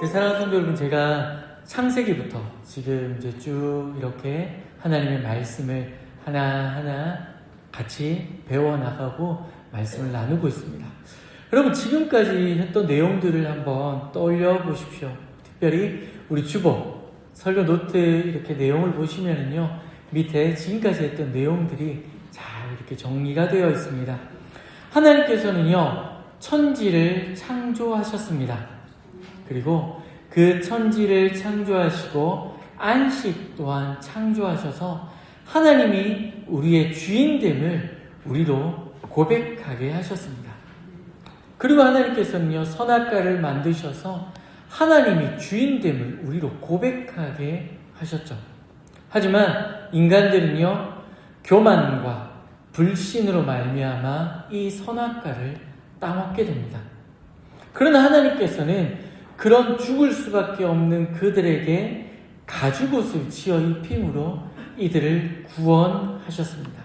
사랑하는 성도 여러분, 제가 창세기부터 지금 이제 쭉 이렇게 하나님의 말씀을 하나하나 같이 배워나가고 말씀을 나누고 있습니다. 여러분, 지금까지 했던 내용들을 한번 떠올려 보십시오. 특별히 우리 주보 설교 노트 이렇게 내용을 보시면은요, 밑에 지금까지 했던 내용들이 잘 이렇게 정리가 되어 있습니다. 하나님께서는요, 천지를 창조하셨습니다. 그리고 그 천지를 창조하시고 안식 또한 창조하셔서 하나님이 우리의 주인됨을 우리로 고백하게 하셨습니다. 그리고 하나님께서는요, 선악과를 만드셔서 하나님이 주인됨을 우리로 고백하게 하셨죠. 하지만 인간들은요, 교만과 불신으로 말미암아 이 선악과를 따먹게 됩니다. 그러나 하나님께서는 그런 죽을 수밖에 없는 그들에게 가죽옷을 지어 입힘으로 이들을 구원하셨습니다.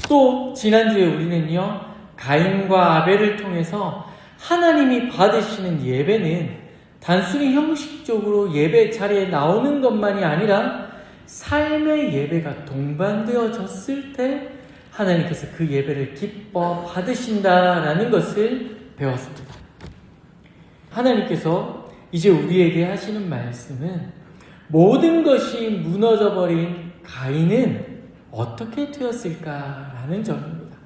또 지난주에 우리는요, 가인과 아벨을 통해서 하나님이 받으시는 예배는 단순히 형식적으로 예배 자리에 나오는 것만이 아니라 삶의 예배가 동반되어졌을 때 하나님께서 그 예배를 기뻐 받으신다라는 것을 배웠습니다. 하나님께서 이제 우리에게 하시는 말씀은 모든 것이 무너져버린 가인은 어떻게 되었을까라는 점입니다.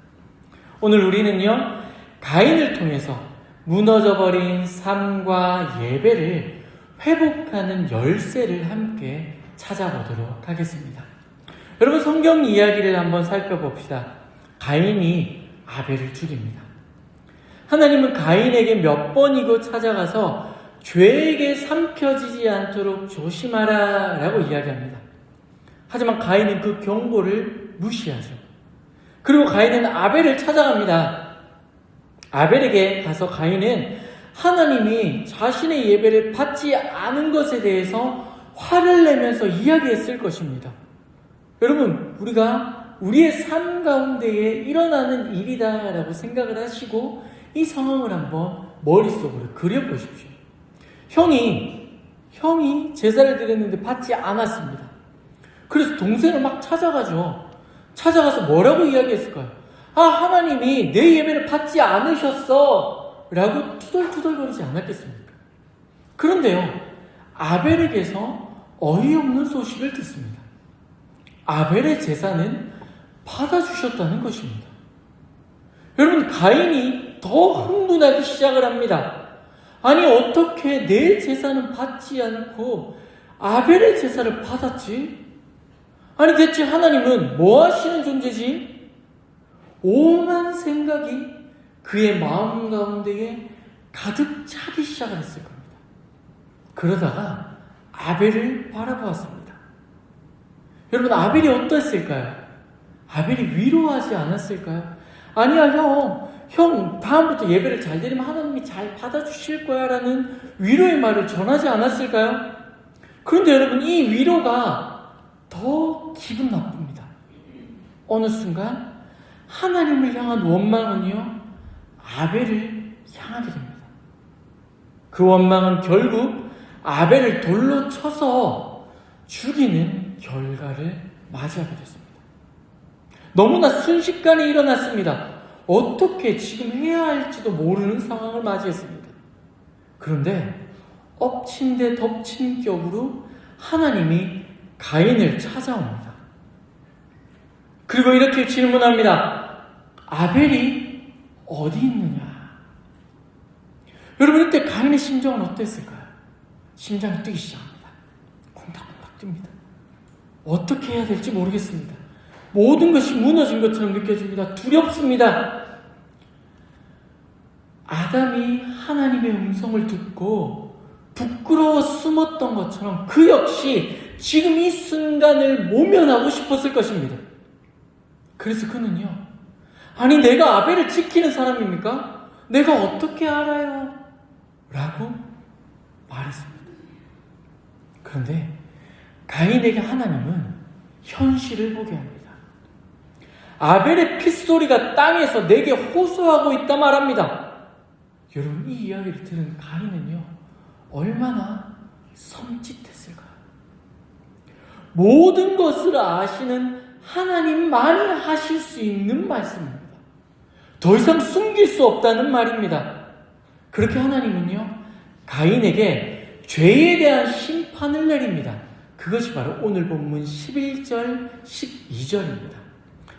오늘 우리는요, 가인을 통해서 무너져버린 삶과 예배를 회복하는 열쇠를 함께 찾아보도록 하겠습니다. 여러분, 성경 이야기를 한번 살펴봅시다. 가인이 아벨을 죽입니다. 하나님은 가인에게 몇 번이고 찾아가서 죄에게 삼켜지지 않도록 조심하라 라고 이야기합니다. 하지만 가인은 그 경고를 무시하죠. 그리고 가인은 아벨을 찾아갑니다. 아벨에게 가서 가인은 하나님이 자신의 예배를 받지 않은 것에 대해서 화를 내면서 이야기했을 것입니다. 여러분, 우리가 우리의 삶 가운데에 일어나는 일이다라고 생각을 하시고 이 상황을 한번 머릿속으로 그려보십시오. 형이 제사를 드렸는데 받지 않았습니다. 그래서 동생을 막 찾아가죠. 찾아가서 뭐라고 이야기했을까요? 하나님이 내 예배를 받지 않으셨어 라고 투덜투덜거리지 않았겠습니까? 그런데요, 아벨에게서 어이없는 소식을 듣습니다. 아벨의 제사는 받아주셨다는 것입니다. 여러분, 가인이 더 흥분하기 시작을 합니다. 아니, 어떻게 내 제사는 받지 않고 아벨의 제사를 받았지? 아니, 대체 하나님은 뭐 하시는 존재지? 오만 생각이 그의 마음 가운데에 가득 차기 시작을 했을 겁니다. 그러다가 아벨을 바라보았습니다. 여러분, 아벨이 어땠을까요? 아벨이 위로하지 않았을까요? 아니야, 형, 다음부터 예배를 잘 드리면 하나님이 잘 받아주실 거야 라는 위로의 말을 전하지 않았을까요? 그런데 여러분, 이 위로가 더 기분 나쁩니다. 어느 순간 하나님을 향한 원망은요, 아벨을 향하게 됩니다. 그 원망은 결국 아벨을 돌로 쳐서 죽이는 결과를 맞이하게 됐습니다. 너무나 순식간에 일어났습니다. 어떻게 지금 해야 할지도 모르는 상황을 맞이했습니다. 그런데 엎친 데 덮친 격으로 하나님이 가인을 찾아옵니다. 그리고 이렇게 질문합니다. 아벨이 어디 있느냐? 여러분, 이때 가인의 심정은 어땠을까요? 심장이 뛰기 시작합니다. 콩닥콩닥 뜁니다. 어떻게 해야 될지 모르겠습니다. 모든 것이 무너진 것처럼 느껴집니다. 두렵습니다. 아담이 하나님의 음성을 듣고 부끄러워 숨었던 것처럼 그 역시 지금 이 순간을 모면하고 싶었을 것입니다. 그래서 그는요, 아니, 내가 아벨을 지키는 사람입니까? 내가 어떻게 알아요? 라고 말했습니다. 그런데 가인에게 하나님은 현실을 보게 합니다. 아벨의 핏소리가 땅에서 내게 호소하고 있다 말합니다. 여러분, 이 이야기를 들은 가인은요, 얼마나 섬찟했을까요? 모든 것을 아시는 하나님만이 하실 수 있는 말씀입니다. 더 이상 숨길 수 없다는 말입니다. 그렇게 하나님은요, 가인에게 죄에 대한 심판을 내립니다. 그것이 바로 오늘 본문 11절, 12절입니다.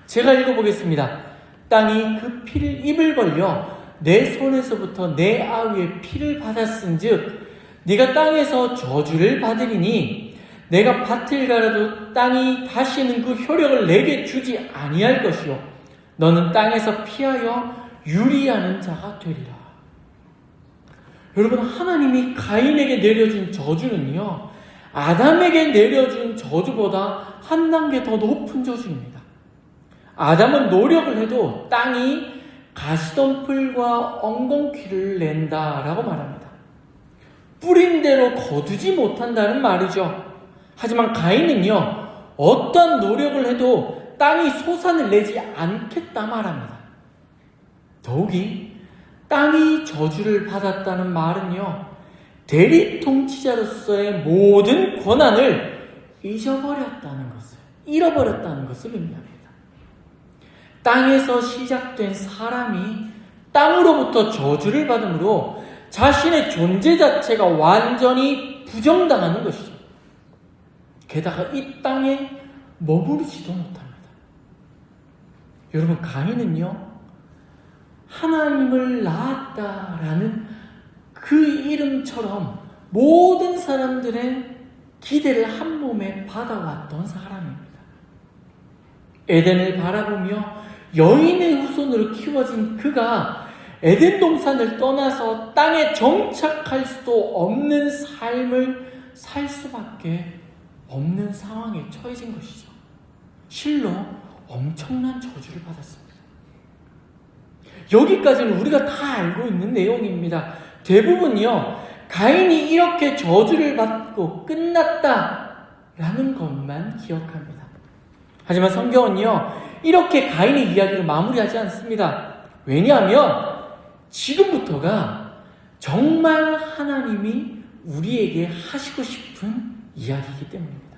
제가 읽어보겠습니다. 땅이 그 피를 입을 벌려 내 손에서부터 내 아우의 피를 받았은즉 네가 땅에서 저주를 받으리니 내가 밭을 갈아도 땅이 다시는 그 효력을 내게 주지 아니할 것이요 너는 땅에서 피하여 유리하는 자가 되리라. 여러분, 하나님이 가인에게 내려준 저주는요, 아담에게 내려준 저주보다 한 단계 더 높은 저주입니다. 아담은 노력을 해도 땅이 가시덤불과 엉겅퀴를 낸다라고 말합니다. 뿌린 대로 거두지 못한다는 말이죠. 하지만 가인은요, 어떤 노력을 해도 땅이 소산을 내지 않겠다 말합니다. 더욱이 땅이 저주를 받았다는 말은요, 대리 통치자로서의 모든 권한을 잃어버렸다는 것을 의미합니다. 땅에서 시작된 사람이 땅으로부터 저주를 받음으로 자신의 존재 자체가 완전히 부정당하는 것이죠. 게다가 이 땅에 머무르지도 못합니다. 여러분, 가인은요, 하나님을 낳았다라는 그 이름처럼 모든 사람들의 기대를 한 몸에 받아왔던 사람입니다. 에덴을 바라보며 여인의 후손으로 키워진 그가 에덴 동산을 떠나서 땅에 정착할 수도 없는 삶을 살 수밖에 없는 상황에 처해진 것이죠. 실로 엄청난 저주를 받았습니다. 여기까지는 우리가 다 알고 있는 내용입니다. 대부분요, 가인이 이렇게 저주를 받고 끝났다라는 것만 기억합니다. 하지만 성경은요, 이렇게 가인의 이야기를 마무리하지 않습니다. 왜냐하면 지금부터가 정말 하나님이 우리에게 하시고 싶은 이야기이기 때문입니다.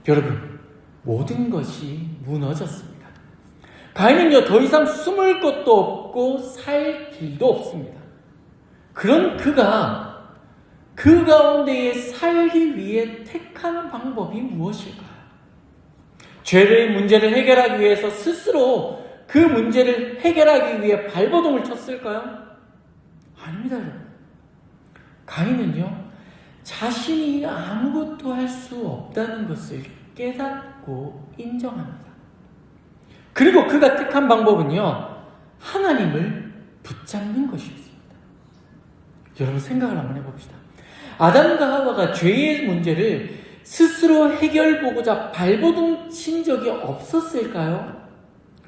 여러분, 모든 것이 무너졌습니다. 가인은요, 더 이상 숨을 곳도 없고 살 길도 없습니다. 그런 그가 그 가운데에 살기 위해 택한 방법이 무엇일까요? 죄의 문제를 해결하기 위해서 스스로 그 문제를 해결하기 위해 발버둥을 쳤을까요? 아닙니다, 여러분. 가인은요, 자신이 아무것도 할 수 없다는 것을 깨닫고 인정합니다. 그리고 그가 택한 방법은요, 하나님을 붙잡는 것이었습니다. 여러분, 생각을 한번 해봅시다. 아담과 하와가 죄의 문제를 스스로 해결보고자 발버둥 친 적이 없었을까요?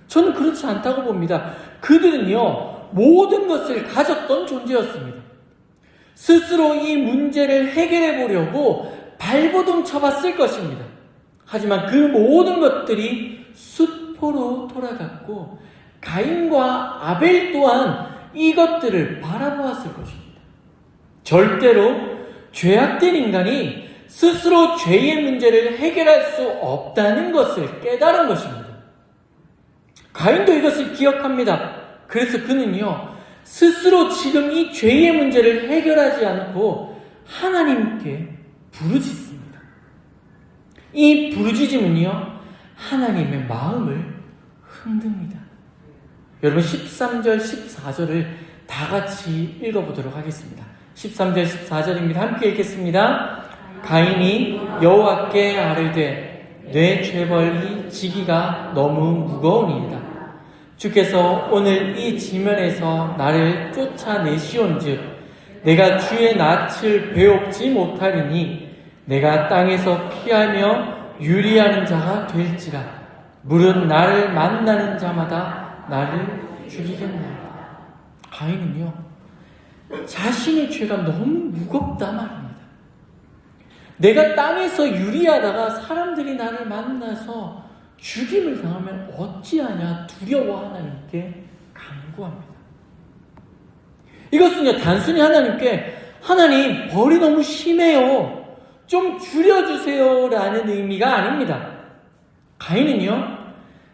저는 그렇지 않다고 봅니다. 그들은요, 모든 것을 가졌던 존재였습니다. 스스로 이 문제를 해결해 보려고 발버둥 쳐봤을 것입니다. 하지만 그 모든 것들이 수포로 돌아갔고 가인과 아벨 또한 이것들을 바라보았을 것입니다. 절대로 죄악된 인간이 스스로 죄의 문제를 해결할 수 없다는 것을 깨달은 것입니다. 가인도 이것을 기억합니다. 그래서 그는요, 스스로 지금 이 죄의 문제를 해결하지 않고 하나님께 부르짖습니다. 이 부르짖음은요, 하나님의 마음을 흔듭니다. 여러분, 13절, 14절을 다 같이 읽어보도록 하겠습니다. 13절, 14절입니다. 함께 읽겠습니다. 가인이 여호와께 아뢰되 내 죄벌이 지기가 너무 무거우니이다. 주께서 오늘 이 지면에서 나를 쫓아내시온즉 내가 주의 낯을 배웁지 못하리니 내가 땅에서 피하며 유리하는 자가 될지라. 물은 나를 만나는 자마다 나를 죽이겠나이다. 가인은요, 자신의 죄가 너무 무겁다 말입니다. 내가 땅에서 유리하다가 사람들이 나를 만나서 죽임을 당하면 어찌하냐 두려워 하나님께 간구합니다. 이것은요, 단순히 하나님께 하나님, 벌이 너무 심해요. 좀 줄여주세요. 라는 의미가 아닙니다. 가인은요,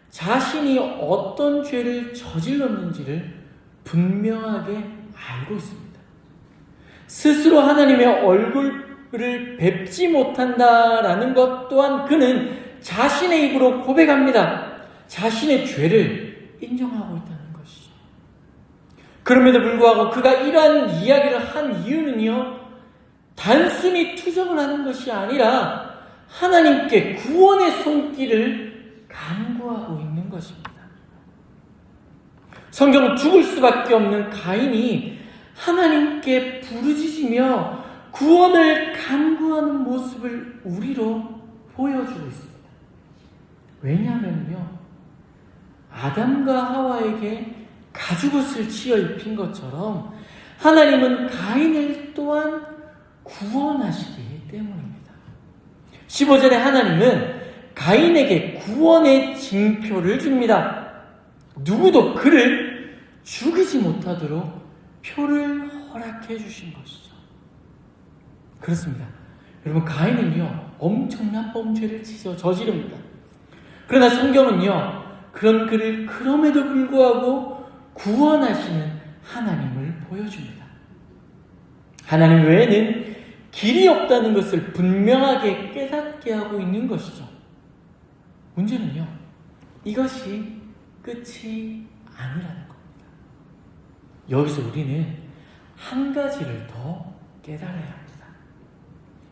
자신이 어떤 죄를 저질렀는지를 분명하게 알고 있습니다. 스스로 하나님의 얼굴을 뵙지 못한다라는 것 또한 그는 자신의 입으로 고백합니다. 자신의 죄를 인정하고 있다는 것이죠. 그럼에도 불구하고 그가 이러한 이야기를 한 이유는요, 단순히 투정을 하는 것이 아니라 하나님께 구원의 손길을 간구하고 있는 것입니다. 성경은 죽을 수밖에 없는 가인이 하나님께 부르짖으며 구원을 간구하는 모습을 우리로 보여주고 있습니다. 왜냐하면요, 아담과 하와에게 가죽옷을 지어 입힌 것처럼 하나님은 가인을 또한 구원하시기 때문입니다. 15절에 하나님은 가인에게 구원의 징표를 줍니다. 누구도 그를 죽이지 못하도록 표를 허락해 주신 것이죠. 그렇습니다. 여러분, 가인은요, 엄청난 범죄를 저지릅니다. 그러나 성경은요, 그런 그를 그럼에도 불구하고 구원하시는 하나님을 보여줍니다. 하나님 외에는 길이 없다는 것을 분명하게 깨닫게 하고 있는 것이죠. 문제는요, 이것이 끝이 아니라는 겁니다. 여기서 우리는 한 가지를 더 깨달아야 합니다.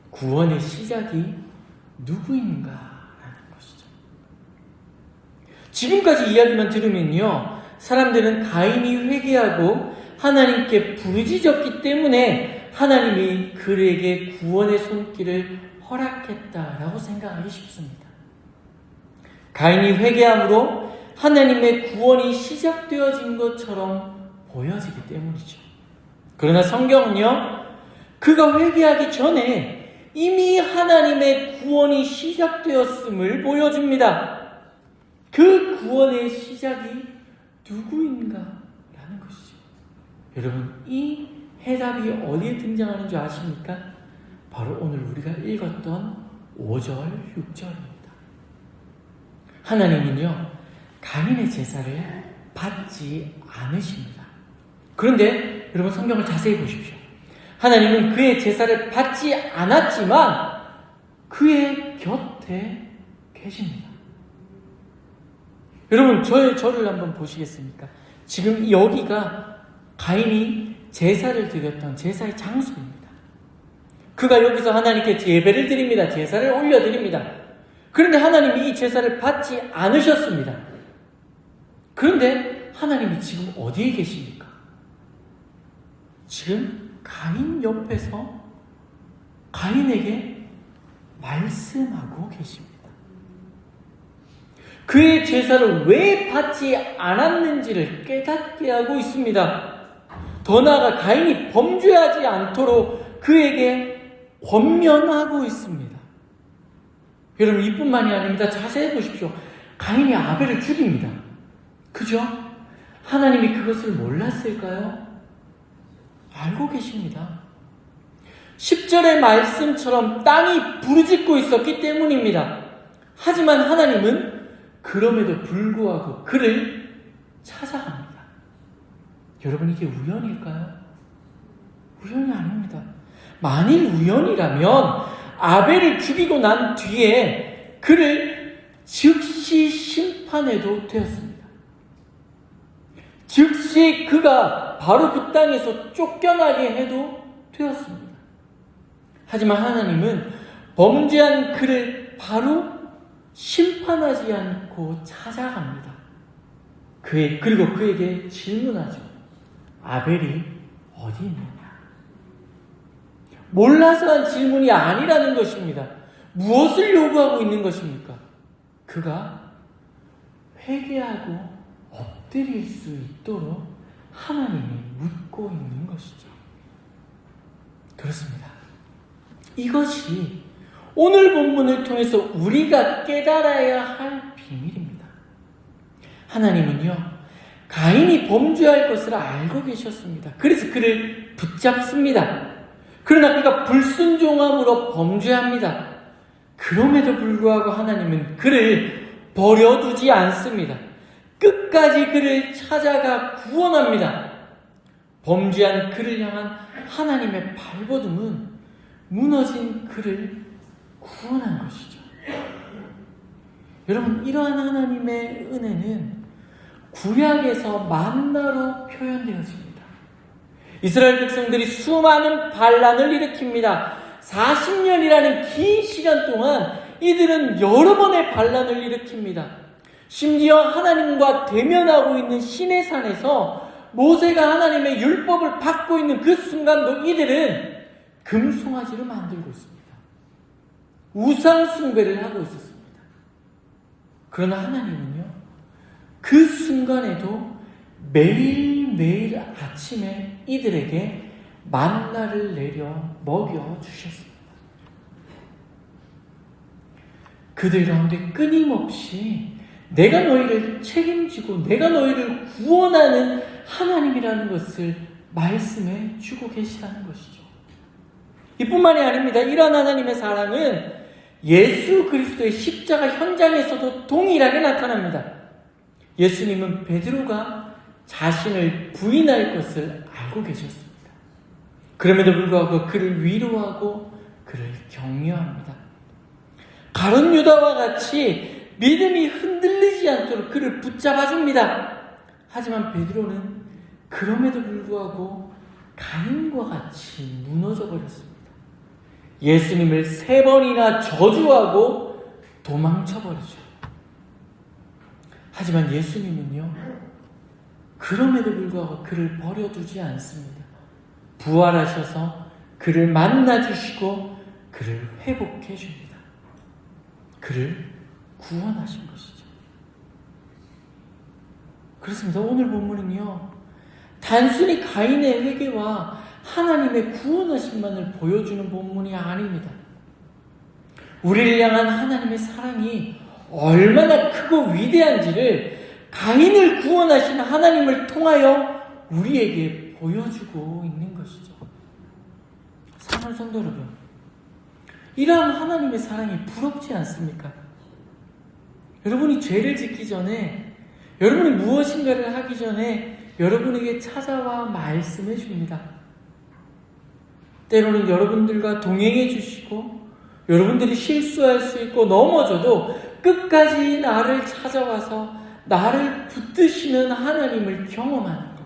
구원의 시작이 누구인가라는 것이죠. 지금까지 이야기만 들으면요, 사람들은 가인이 회개하고 하나님께 부르짖었기 때문에 하나님이 그에게 구원의 손길을 허락했다라고 생각하기 쉽습니다. 가인이 회개함으로 하나님의 구원이 시작되어진 것처럼 보여지기 때문이죠. 그러나 성경은요, 그가 회개하기 전에 이미 하나님의 구원이 시작되었음을 보여줍니다. 그 구원의 시작이 누구인가라는 것이죠. 여러분, 이 해답이 어디에 등장하는 줄 아십니까? 바로 오늘 우리가 읽었던 5절, 6절입니다. 하나님은요, 가인의 제사를 받지 않으십니다. 그런데 여러분, 성경을 자세히 보십시오. 하나님은 그의 제사를 받지 않았지만 그의 곁에 계십니다. 여러분, 저를 한번 보시겠습니까? 지금 여기가 가인이 제사를 드렸던 제사의 장소입니다. 그가 여기서 하나님께 예배를 드립니다. 제사를 올려드립니다. 그런데 하나님이 이 제사를 받지 않으셨습니다. 그런데 하나님이 지금 어디에 계십니까? 지금 가인 옆에서 가인에게 말씀하고 계십니다. 그의 제사를 왜 받지 않았는지를 깨닫게 하고 있습니다. 더 나아가 가인이 범죄하지 않도록 그에게 권면하고 있습니다. 여러분, 이뿐만이 아닙니다. 자세히 보십시오. 가인이 아벨을 죽입니다. 그죠? 하나님이 그것을 몰랐을까요? 알고 계십니다. 10절의 말씀처럼 땅이 부르짖고 있었기 때문입니다. 하지만 하나님은 그럼에도 불구하고 그를 찾아갑니다. 여러분, 이게 우연일까요? 우연이 아닙니다. 만일 우연이라면 아벨을 죽이고 난 뒤에 그를 즉시 심판해도 되었습니다. 즉시 그가 바로 그 땅에서 쫓겨나게 해도 되었습니다. 하지만 하나님은 범죄한 그를 바로 심판하지 않고 찾아갑니다. 그리고 그에게 질문하죠. 아벨이 어디 있느냐? 몰라서 한 질문이 아니라는 것입니다. 무엇을 요구하고 있는 것입니까? 그가 회개하고 엎드릴 수 있도록 하나님이 묻고 있는 것이죠. 그렇습니다. 이것이 오늘 본문을 통해서 우리가 깨달아야 할 비밀입니다. 하나님은요, 가인이 범죄할 것을 알고 계셨습니다. 그래서 그를 붙잡습니다. 그러나 그가 불순종함으로 범죄합니다. 그럼에도 불구하고 하나님은 그를 버려두지 않습니다. 끝까지 그를 찾아가 구원합니다. 범죄한 그를 향한 하나님의 발버둥은 무너진 그를 구원한 것이죠. 여러분, 이러한 하나님의 은혜는 구약에서 만나로 표현되어집니다. 이스라엘 백성들이 수많은 반란을 일으킵니다. 40년이라는 긴 시간 동안 이들은 여러 번의 반란을 일으킵니다. 심지어 하나님과 대면하고 있는 시내산에서 모세가 하나님의 율법을 받고 있는 그 순간도 이들은 금송아지를 만들고 있습니다. 우상 숭배를 하고 있었습니다. 그러나 하나님은요, 그 순간에도 매일매일 아침에 이들에게 만나를 내려 먹여주셨습니다. 그들 가운데 끊임없이 내가 너희를 책임지고 내가 너희를 구원하는 하나님이라는 것을 말씀해 주고 계시다는 것이죠. 이뿐만이 아닙니다. 이러한 하나님의 사랑은 예수 그리스도의 십자가 현장에서도 동일하게 나타납니다. 예수님은 베드로가 자신을 부인할 것을 알고 계셨습니다. 그럼에도 불구하고 그를 위로하고 그를 격려합니다. 가룟 유다와 같이 믿음이 흔들리지 않도록 그를 붙잡아줍니다. 하지만 베드로는 그럼에도 불구하고 가인과 같이 무너져 버렸습니다. 예수님을 3번이나 저주하고 도망쳐버리죠. 하지만 예수님은요, 그럼에도 불구하고 그를 버려두지 않습니다. 부활하셔서 그를 만나주시고 그를 회복해 줍니다. 그를 구원하신 것이죠. 그렇습니다. 오늘 본문은요, 단순히 가인의 회개와 하나님의 구원하심만을 보여주는 본문이 아닙니다. 우리를 향한 하나님의 사랑이 얼마나 크고 위대한지를 가인을 구원하신 하나님을 통하여 우리에게 보여주고 있는 것이죠. 사랑하는 성도 여러분, 이러한 하나님의 사랑이 부럽지 않습니까? 여러분이 죄를 짓기 전에, 여러분이 무엇인가를 하기 전에 여러분에게 찾아와 말씀해 줍니다. 때로는 여러분들과 동행해 주시고 여러분들이 실수할 수 있고 넘어져도 끝까지 나를 찾아와서 나를 붙드시는 하나님을 경험하는 것.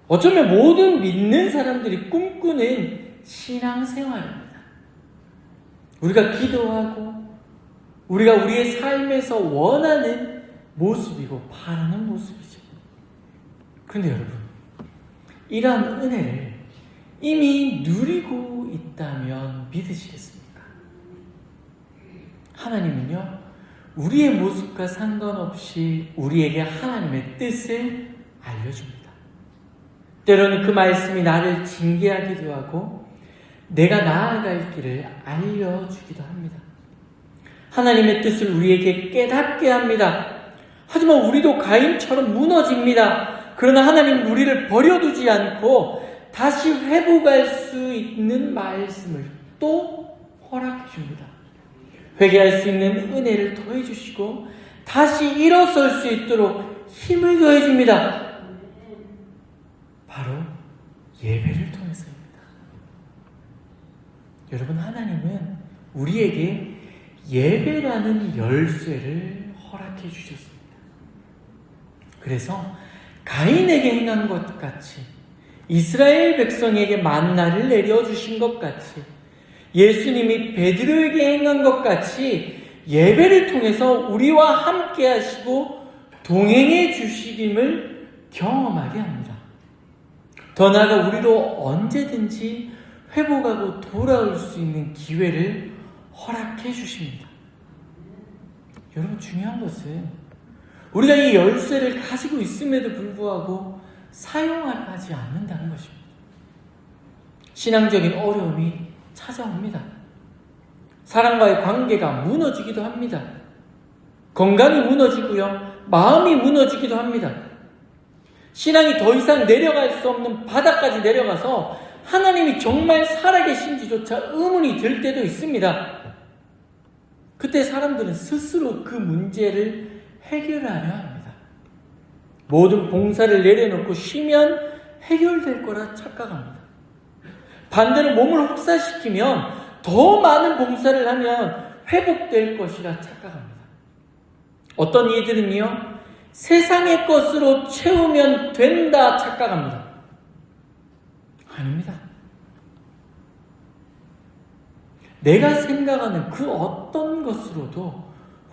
어쩌면 모든 믿는 사람들이 꿈꾸는 신앙생활입니다. 우리가 기도하고 우리가 우리의 삶에서 원하는 모습이고 바라는 모습이죠. 그런데 여러분, 이러한 은혜를 이미 누리고 있다면 믿으시겠습니까? 하나님은요, 우리의 모습과 상관없이 우리에게 하나님의 뜻을 알려줍니다. 때로는 그 말씀이 나를 징계하기도 하고 내가 나아갈 길을 알려주기도 합니다. 하나님의 뜻을 우리에게 깨닫게 합니다. 하지만 우리도 가인처럼 무너집니다. 그러나 하나님은 우리를 버려두지 않고 다시 회복할 수 있는 말씀을 또 허락해 줍니다. 회개할 수 있는 은혜를 더해 주시고 다시 일어설 수 있도록 힘을 더해 줍니다. 바로 예배를 통해서입니다. 여러분, 하나님은 우리에게 예배라는 열쇠를 허락해 주셨습니다. 그래서 가인에게 행한 것 같이 이스라엘 백성에게 만나를 내려주신 것 같이 예수님이 베드로에게 행한 것 같이 예배를 통해서 우리와 함께 하시고 동행해 주시김을 경험하게 합니다. 더 나아가 우리도 언제든지 회복하고 돌아올 수 있는 기회를 허락해 주십니다. 여러분, 중요한 것은 우리가 이 열쇠를 가지고 있음에도 불구하고 사용하려 하지 않는다는 것입니다. 신앙적인 어려움이 찾아옵니다. 사람과의 관계가 무너지기도 합니다. 건강이 무너지고요, 마음이 무너지기도 합니다. 신앙이 더 이상 내려갈 수 없는 바닥까지 내려가서 하나님이 정말 살아계신지조차 의문이 들 때도 있습니다. 그때 사람들은 스스로 그 문제를 해결하려 합니다. 모든 봉사를 내려놓고 쉬면 해결될 거라 착각합니다. 반대로 몸을 혹사시키면 더 많은 봉사를 하면 회복될 것이라 착각합니다. 어떤 이들은요, 세상의 것으로 채우면 된다 착각합니다. 아닙니다. 내가 생각하는 그 어떤 것으로도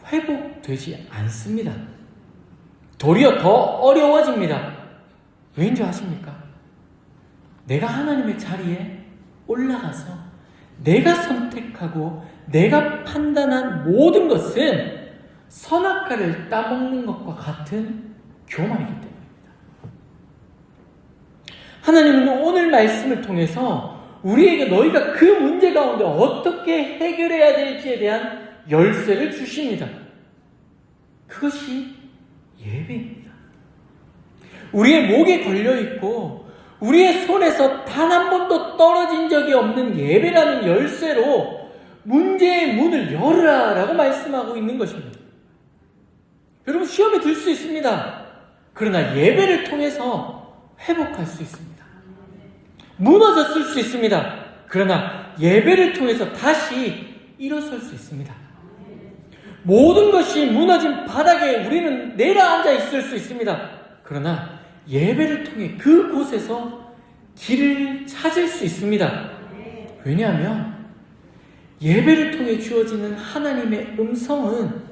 회복되지 않습니다. 도리어 더 어려워집니다. 왜인 줄 아십니까? 내가 하나님의 자리에 올라가서 내가 선택하고 내가 판단한 모든 것은 선악과를 따먹는 것과 같은 교만이기 때문입니다. 하나님은 오늘 말씀을 통해서 우리에게 너희가 그 문제 가운데 어떻게 해결해야 될지에 대한 열쇠를 주십니다. 그것이 예배입니다. 우리의 목에 걸려있고 우리의 손에서 단 한 번도 떨어진 적이 없는 예배라는 열쇠로 문제의 문을 열으라라고 말씀하고 있는 것입니다. 여러분, 시험에 들 수 있습니다. 그러나 예배를 통해서 회복할 수 있습니다. 무너졌을 수 있습니다. 그러나 예배를 통해서 다시 일어설 수 있습니다. 모든 것이 무너진 바닥에 우리는 내려앉아 있을 수 있습니다. 그러나 예배를 통해 그곳에서 길을 찾을 수 있습니다. 왜냐하면 예배를 통해 주어지는 하나님의 음성은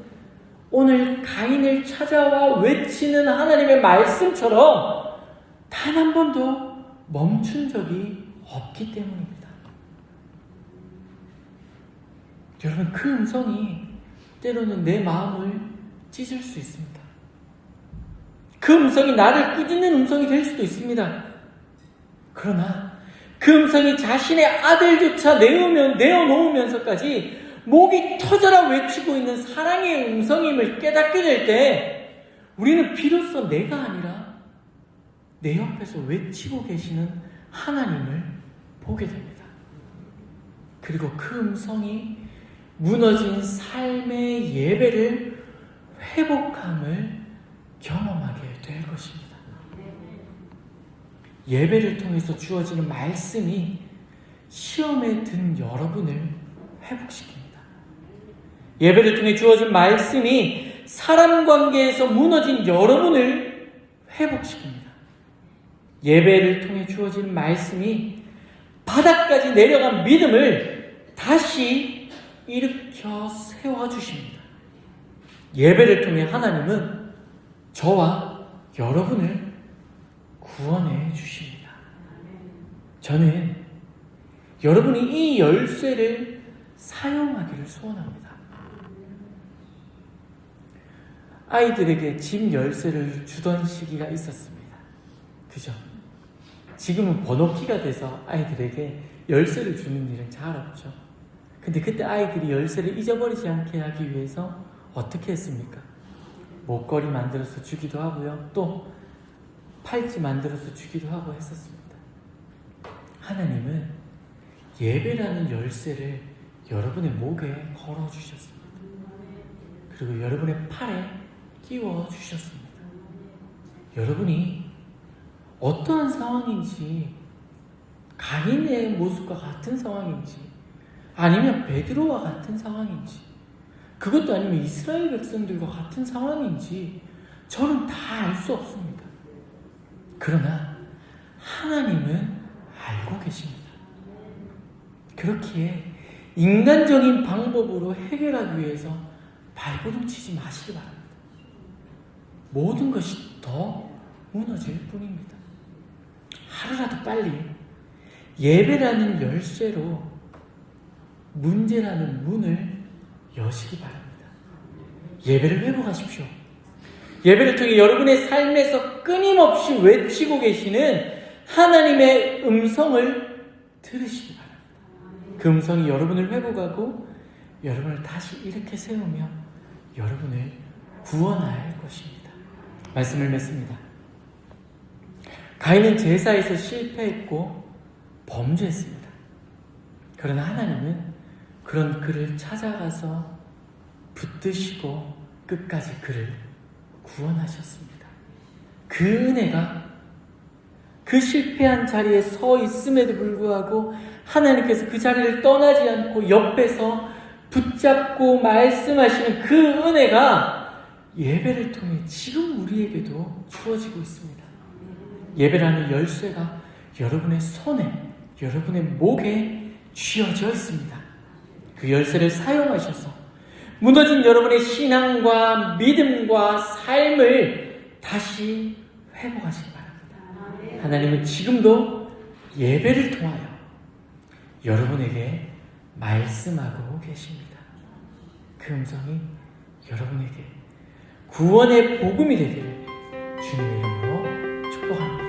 오늘 가인을 찾아와 외치는 하나님의 말씀처럼 단 한 번도 멈춘 적이 없기 때문입니다. 여러분, 그 음성이 때로는 내 마음을 찢을 수 있습니다. 그 음성이 나를 꾸짖는 음성이 될 수도 있습니다. 그러나 그 음성이 자신의 아들조차 내어놓으면서까지 목이 터져라 외치고 있는 사랑의 음성임을 깨닫게 될 때 우리는 비로소 내가 아니라 내 옆에서 외치고 계시는 하나님을 보게 됩니다. 그리고 그 음성이 무너진 삶의 예배를 회복함을 경험하게 될 것입니다. 예배를 통해서 주어지는 말씀이 시험에 든 여러분을 회복시킵니다. 예배를 통해 주어진 말씀이 사람 관계에서 무너진 여러분을 회복시킵니다. 예배를 통해 주어진 말씀이 바닥까지 내려간 믿음을 다시 일으켜 세워주십니다. 예배를 통해 하나님은 저와 여러분을 구원해 주십니다. 저는 여러분이 이 열쇠를 사용하기를 소원합니다. 아이들에게 집 열쇠를 주던 시기가 있었습니다. 그죠? 지금은 번호키가 돼서 아이들에게 열쇠를 주는 일은 잘 없죠. 근데 그때 아이들이 열쇠를 잊어버리지 않게 하기 위해서 어떻게 했습니까? 목걸이 만들어서 주기도 하고요. 또 팔찌 만들어서 주기도 하고 했었습니다. 하나님은 예배라는 열쇠를 여러분의 목에 걸어주셨습니다. 그리고 여러분의 팔에 끼워주셨습니다. 여러분이 어떠한 상황인지, 가인의 모습과 같은 상황인지, 아니면 베드로와 같은 상황인지, 그것도 아니면 이스라엘 백성들과 같은 상황인지 저는 다 알 수 없습니다. 그러나 하나님은 알고 계십니다. 그렇기에 인간적인 방법으로 해결하기 위해서 발버둥치지 마시기 바랍니다. 모든 것이 더 무너질 뿐입니다. 하루라도 빨리 예배라는 열쇠로 문제라는 문을 여시기 바랍니다. 예배를 회복하십시오. 예배를 통해 여러분의 삶에서 끊임없이 외치고 계시는 하나님의 음성을 들으시기 바랍니다. 그 음성이 여러분을 회복하고 여러분을 다시 일으켜 세우며 여러분을 구원할 것입니다. 말씀을 맺습니다. 가인은 제사에서 실패했고 범죄했습니다. 그러나 하나님은 그런 그를 찾아가서 붙드시고 끝까지 그를 구원하셨습니다. 그 은혜가 그 실패한 자리에 서 있음에도 불구하고 하나님께서 그 자리를 떠나지 않고 옆에서 붙잡고 말씀하시는 그 은혜가 예배를 통해 지금 우리에게도 주어지고 있습니다. 예배라는 열쇠가 여러분의 손에, 여러분의 목에 쥐어져 있습니다. 그 열쇠를 사용하셔서 무너진 여러분의 신앙과 믿음과 삶을 다시 회복하시기 바랍니다. 하나님은 지금도 예배를 통하여 여러분에게 말씀하고 계십니다. 그 음성이 여러분에게 구원의 복음이 되기를 주님의 이름으로 축복합니다.